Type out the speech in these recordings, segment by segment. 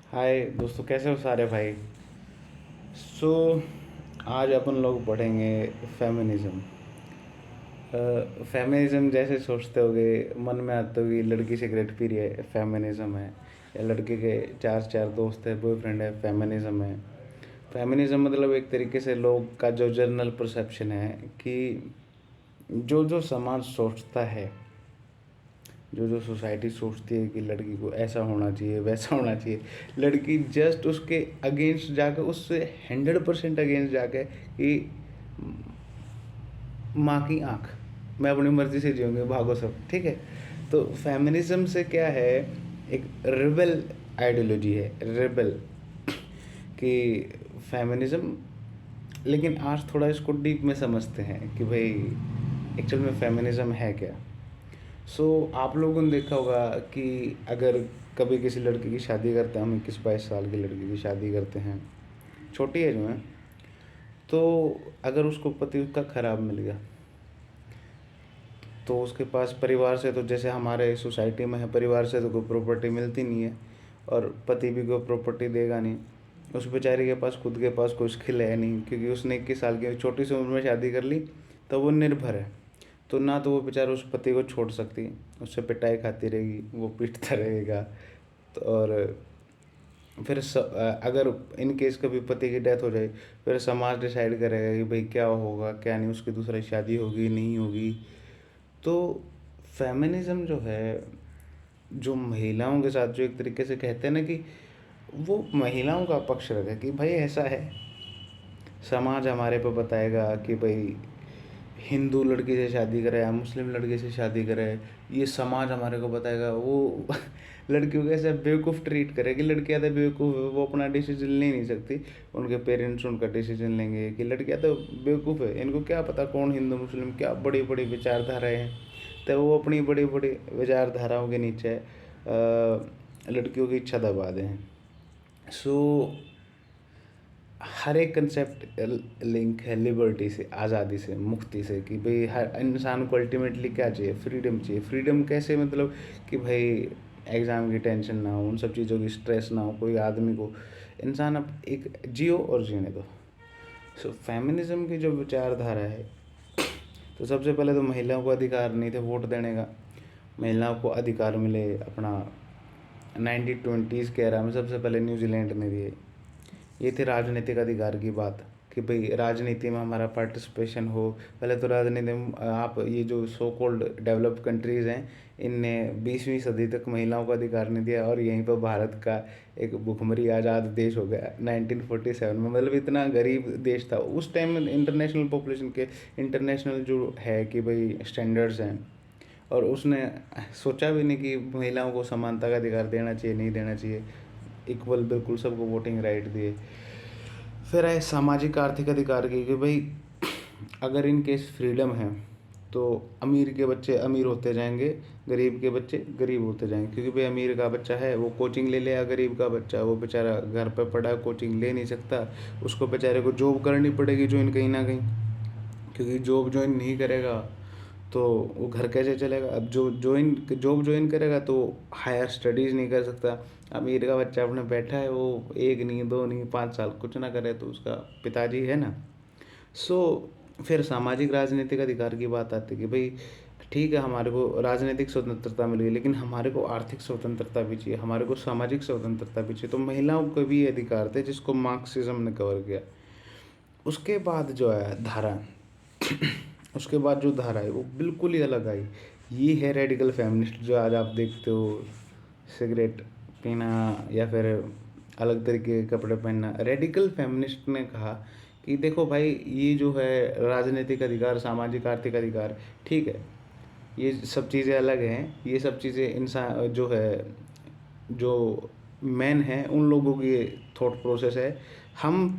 हाय दोस्तों, कैसे हो सारे भाई। सो आज अपन लोग पढ़ेंगे फेमिनिज़्म। फेमिनिज़्म जैसे सोचते होगे, मन में आते होगी लड़की सिगरेट पी रही है फेमिनिज़्म है, या लड़के के चार चार दोस्त है, बॉयफ्रेंड है, फेमिनिज़्म है। फेमिनिज़्म मतलब एक तरीके से लोग का जो जनरल परसेप्शन है कि जो जो समाज सोचता है, जो जो सोसाइटी सोचती है कि लड़की को ऐसा होना चाहिए, वैसा होना चाहिए, लड़की जस्ट उसके अगेंस्ट जाकर, उससे 100% अगेंस्ट जाकर कि माँ की आँख, मैं अपनी मर्ज़ी से जीऊँगी, भागो सब, ठीक है। तो फेमिनिज़्म से क्या है, एक रिबेल आइडियोलॉजी है, रिबेल कि फेमिनिज़्म। लेकिन आज थोड़ा इसको डीप में समझते हैं कि भाई एक्चुअल में फेमिनिज़्म है क्या। आप लोगों ने देखा होगा कि अगर कभी किसी लड़की की शादी करते हैं, हम 21-22 साल की लड़की की शादी करते हैं, छोटी एज में, तो अगर उसको पति उसका ख़राब मिल गया, तो उसके पास परिवार से, तो जैसे हमारे सोसाइटी में है, परिवार से तो कोई प्रॉपर्टी मिलती नहीं है, और पति भी कोई प्रॉपर्टी देगा नहीं। उस बेचारे के पास खुद के पास कोई स्किल है नहीं, क्योंकि उसने 21 साल की छोटी सी उम्र में शादी कर ली, तो वो निर्भर है। तो ना तो वो बेचारा उस पति को छोड़ सकती, उससे पिटाई खाती रहेगी, वो पीटता रहेगा। तो और फिर अगर इन केस कभी पति की डेथ हो जाए, फिर समाज डिसाइड करेगा कि भाई क्या होगा क्या नहीं, उसकी दूसरी शादी होगी नहीं होगी। तो फेमिनिज़्म जो है, जो महिलाओं के साथ जो एक तरीके से कहते हैं ना कि वो महिलाओं का पक्ष रखे कि भाई ऐसा है, समाज हमारे पे बताएगा कि भाई हिंदू लड़की से शादी करे या मुस्लिम लड़के से शादी करे, ये समाज हमारे को बताएगा। वो लड़कियों को ऐसे बेवकूफ़ ट्रीट करे कि लड़कियां तो बेवकूफ़ है, वो अपना डिसीजन ले नहीं सकती, उनके पेरेंट्स उनका डिसीजन लेंगे कि लड़कियां तो बेवकूफ़ है, इनको क्या पता कौन हिंदू मुस्लिम, क्या बड़ी बड़ी विचारधाराएँ हैं। तो वो अपनी बड़ी बड़ी विचारधाराओं के नीचे लड़कियों की इच्छा दबा दें। सो हर एक कंसेप्ट लिंक है लिबर्टी से, आज़ादी से, मुक्ति से, कि भाई हर इंसान को अल्टीमेटली क्या चाहिए, फ्रीडम चाहिए। फ्रीडम कैसे, मतलब कि भाई एग्ज़ाम की टेंशन ना हो, उन सब चीज़ों की स्ट्रेस ना हो, कोई आदमी को, इंसान अब एक जियो और जीने दो। फेमिनिज़्म की जो विचारधारा है, तो सबसे पहले तो महिलाओं को अधिकार नहीं थे वोट देने का। महिलाओं को अधिकार मिले अपना 1920s के एरा में, सबसे पहले न्यूजीलैंड ने दिए। ये थी राजनीतिक अधिकार की बात, कि भाई राजनीति में हमारा पार्टिसिपेशन हो। पहले तो राजनीति में आप, ये जो सो कॉल्ड डेवलप्ड कंट्रीज़ हैं, इनने 20वीं सदी तक महिलाओं को अधिकार नहीं दिया, और यहीं पर भारत का एक भुखमरी आज़ाद देश हो गया 1947 में। मतलब इतना गरीब देश था उस टाइम में, इंटरनेशनल पॉपुलेशन के, इंटरनेशनल जो है कि भाई स्टैंडर्ड्स हैं, और उसने सोचा भी नहीं कि महिलाओं को समानता का अधिकार देना चाहिए नहीं देना चाहिए, इक्वल बिल्कुल सबको वोटिंग राइट दिए। फिर आए सामाजिक आर्थिक अधिकार की, कि भाई अगर इन केस फ्रीडम है, तो अमीर के बच्चे अमीर होते जाएंगे, गरीब के बच्चे गरीब होते जाएंगे, क्योंकि भाई अमीर का बच्चा है वो कोचिंग ले लेगा, गरीब का बच्चा वो बेचारा घर पर पड़ा है, कोचिंग ले नहीं सकता, उसको बेचारे को जॉब करनी पड़ेगी ज्वाइन कहीं ना कहीं, क्योंकि जॉब ज्वाइन नहीं करेगा तो वो घर कैसे चलेगा। अब जो जॉब ज्वाइन करेगा तो हायर स्टडीज़ नहीं कर सकता। अमीर का बच्चा अपने बैठा है, वो एक नहीं, दो नहीं, 5 साल कुछ ना करे तो उसका पिताजी है ना। सो फिर सामाजिक राजनीतिक अधिकार की बात आती है कि भाई ठीक है, हमारे को राजनीतिक स्वतंत्रता मिल गई, लेकिन हमारे को आर्थिक स्वतंत्रता भी चाहिए, हमारे को सामाजिक स्वतंत्रता भी चाहिए। तो महिलाओं को भी ये अधिकार थे, जिसको मार्क्सिज्म ने कवर किया। उसके बाद जो है धारा, उसके बाद जो धारा है वो बिल्कुल ही अलग आई। ये है रेडिकल फेमिनिस्ट, जो आज आप देखते हो सिगरेट पीना या फिर अलग तरीके के कपड़े पहनना। रेडिकल फेमिनिस्ट ने कहा कि देखो भाई, ये जो है राजनीतिक अधिकार, सामाजिक आर्थिक अधिकार, ठीक है, ये सब चीज़ें अलग हैं, ये सब चीज़ें इंसान जो है, जो मैन हैं उन लोगों की थॉट प्रोसेस है। हम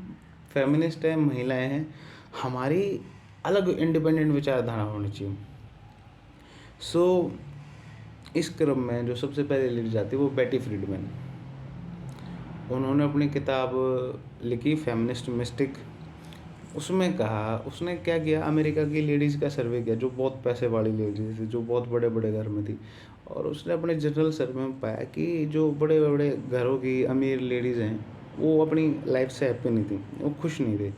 फेमिनिस्ट हैं, महिलाएं हैं, हमारी अलग इंडिपेंडेंट विचारधारा होनी चाहिए। सो इस क्रम में जो सबसे पहले लिखी जाती है वो बेटी फ्रीडमैन। उन्होंने अपनी किताब लिखी फेमिनिस्ट मिस्टिक। उसमें कहा, उसने क्या किया, अमेरिका की लेडीज़ का सर्वे किया, जो बहुत पैसे वाली लेडीज़ थी, जो बहुत बड़े बड़े घर में थी, और उसने अपने जनरल सर्वे में पाया कि जो बड़े बड़े घरों की अमीर लेडीज़ हैं, वो अपनी लाइफ से हैप्पी नहीं थी, वो खुश नहीं थे,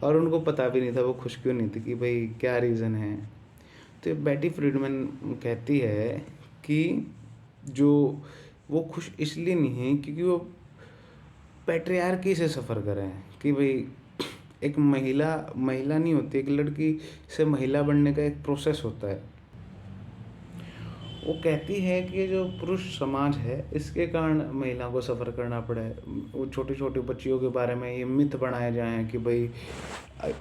और उनको पता भी नहीं था वो खुश क्यों नहीं थी, कि भाई क्या रीज़न है। तो बेटी फ्रीडमैन कहती है कि जो वो खुश इसलिए नहीं है क्योंकि वो पैट्रियार्की से सफ़र कर रहे हैं, कि भाई एक महिला महिला नहीं होती, एक लड़की से महिला बनने का एक प्रोसेस होता है। वो कहती है कि जो पुरुष समाज है इसके कारण महिला को सफ़र करना पड़ा है। वो छोटी छोटी बच्चियों के बारे में ये मिथ बनाए जाए हैं कि भाई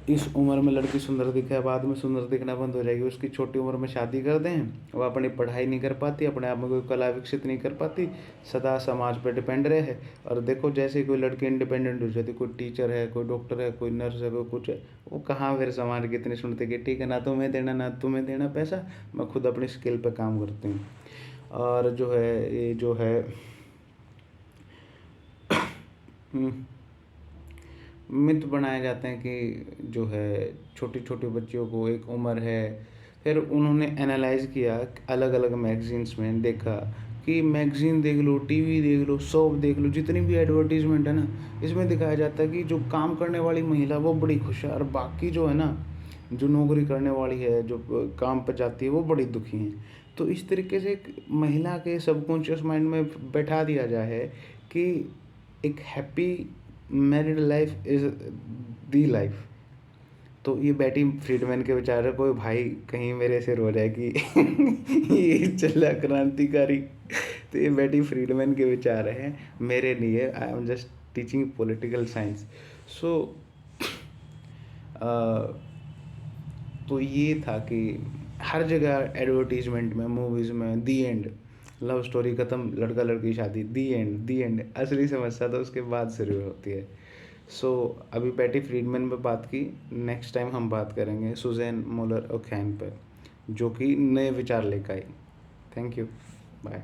इस उम्र में लड़की सुंदर दिखे, बाद में सुंदर दिखना बंद हो जाएगी, उसकी छोटी उम्र में शादी कर दें, वो अपनी पढ़ाई नहीं कर पाती, अपने आप में कोई कला विकसित नहीं कर पाती, सदा समाज पर डिपेंड रहे। और देखो जैसे कोई लड़की इंडिपेंडेंट हो जाती, कोई टीचर है, कोई डॉक्टर है, कोई नर्स है, कोई कुछ है, वो कहाँ फिर समाज की इतनी सुनते कि ठीक है ना तुम्हें देना ना तुम्हें देना पैसा, मैं खुद अपनी स्किल पे काम करती हूँ। और जो है ये जो है मिथ बनाए जाते हैं कि जो है छोटी छोटी बच्चियों को एक उम्र है। फिर उन्होंने एनालाइज किया, अलग अलग मैगजीन्स में देखा कि मैगजीन देख लो, टीवी देख लो, शॉप देख लो, जितनी भी एडवर्टीजमेंट है ना, इसमें दिखाया जाता है कि जो काम करने वाली महिला वो बड़ी खुश है, और बाकी जो है ना, जो नौकरी करने वाली है, जो काम पर जाती है, वो बड़ी दुखी हैं। तो इस तरीके से एक महिला के सबकॉन्शियस माइंड में बैठा दिया जाए है कि एक happy married life is the life. तो ये बेटी फ्रीडमैन के विचार है, कोई भाई कहीं मेरे से रो जाए कि ये चला क्रांतिकारी, तो ये बेटी फ्रीडमैन के विचार हैं, मेरे नहीं है। I am just teaching political science. So तो ये था कि हर जगह एडवर्टीजमेंट में, मूवीज़ में, दी एंड, लव स्टोरी ख़त्म, लड़का लड़की शादी, दी एंड, दी एंड। असली समस्या तो उसके बाद शुरू होती है। सो अभी पैटी फ्रीडमैन पे बात की, नेक्स्ट टाइम हम बात करेंगे सुज़ैन मोलर ओखैन पर, जो कि नए विचार लेकर आई। Thank you, bye.